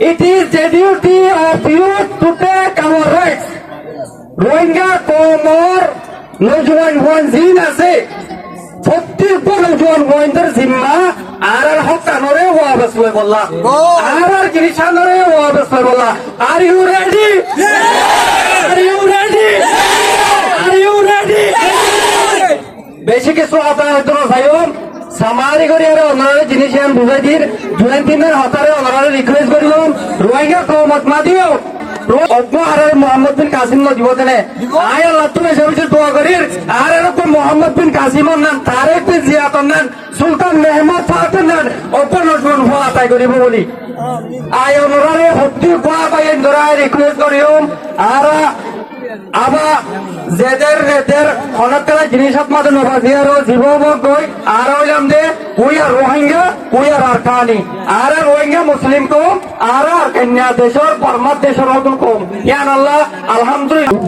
It is the duty of youth to take our rights. Rohingya কোমর নজওয়ান ওয়ানজিন আছে প্রত্যেকটা নজওয়ান ওয়ানদের জিম্মা আর হক কানরে ওয়াবাস হয়ে বললা আর জিনিসানরে ওয়াবাস হয়ে বললা are you ready are you ready are you ready বেশি কিছু আপনার হয়তো ভাইও সামারি করি আর অনারে জিনিস আমি বুঝাই দিন জুলাই দিনের হতারে অনারে রিকোয়েস্ট করিলাম রোহিঙ্গা কৌমত মা দিও মোহাম্মদ বিন কাসিম দিব তেনে আয় আল্লাহ তুমি এসে দোয়া করির আর এরকম মোহাম্মদ বিন কাসিমর নাম তারেক বিন জিয়াতর নাম সুলতান মেহমুদ ফাতের নাম অপর নজরুল ফোয়া তাই করিব বলি আয় অনারে হত্যি ফোয়া পাই ধরা রিকোয়েস্ট করিম আর আবা যেদের রেদের অনেক করা জিনিস আপনাদের নবাজিয়ার জীব কই আর হইলাম যে ওই আর রোহিঙ্গা ওই আর কাহানি আর রোহিঙ্গা মুসলিম কম আর কন্যা দেশের পরমাত দেশের মতন কম ইয়ান আল্লাহ আলহামদুলিল্লাহ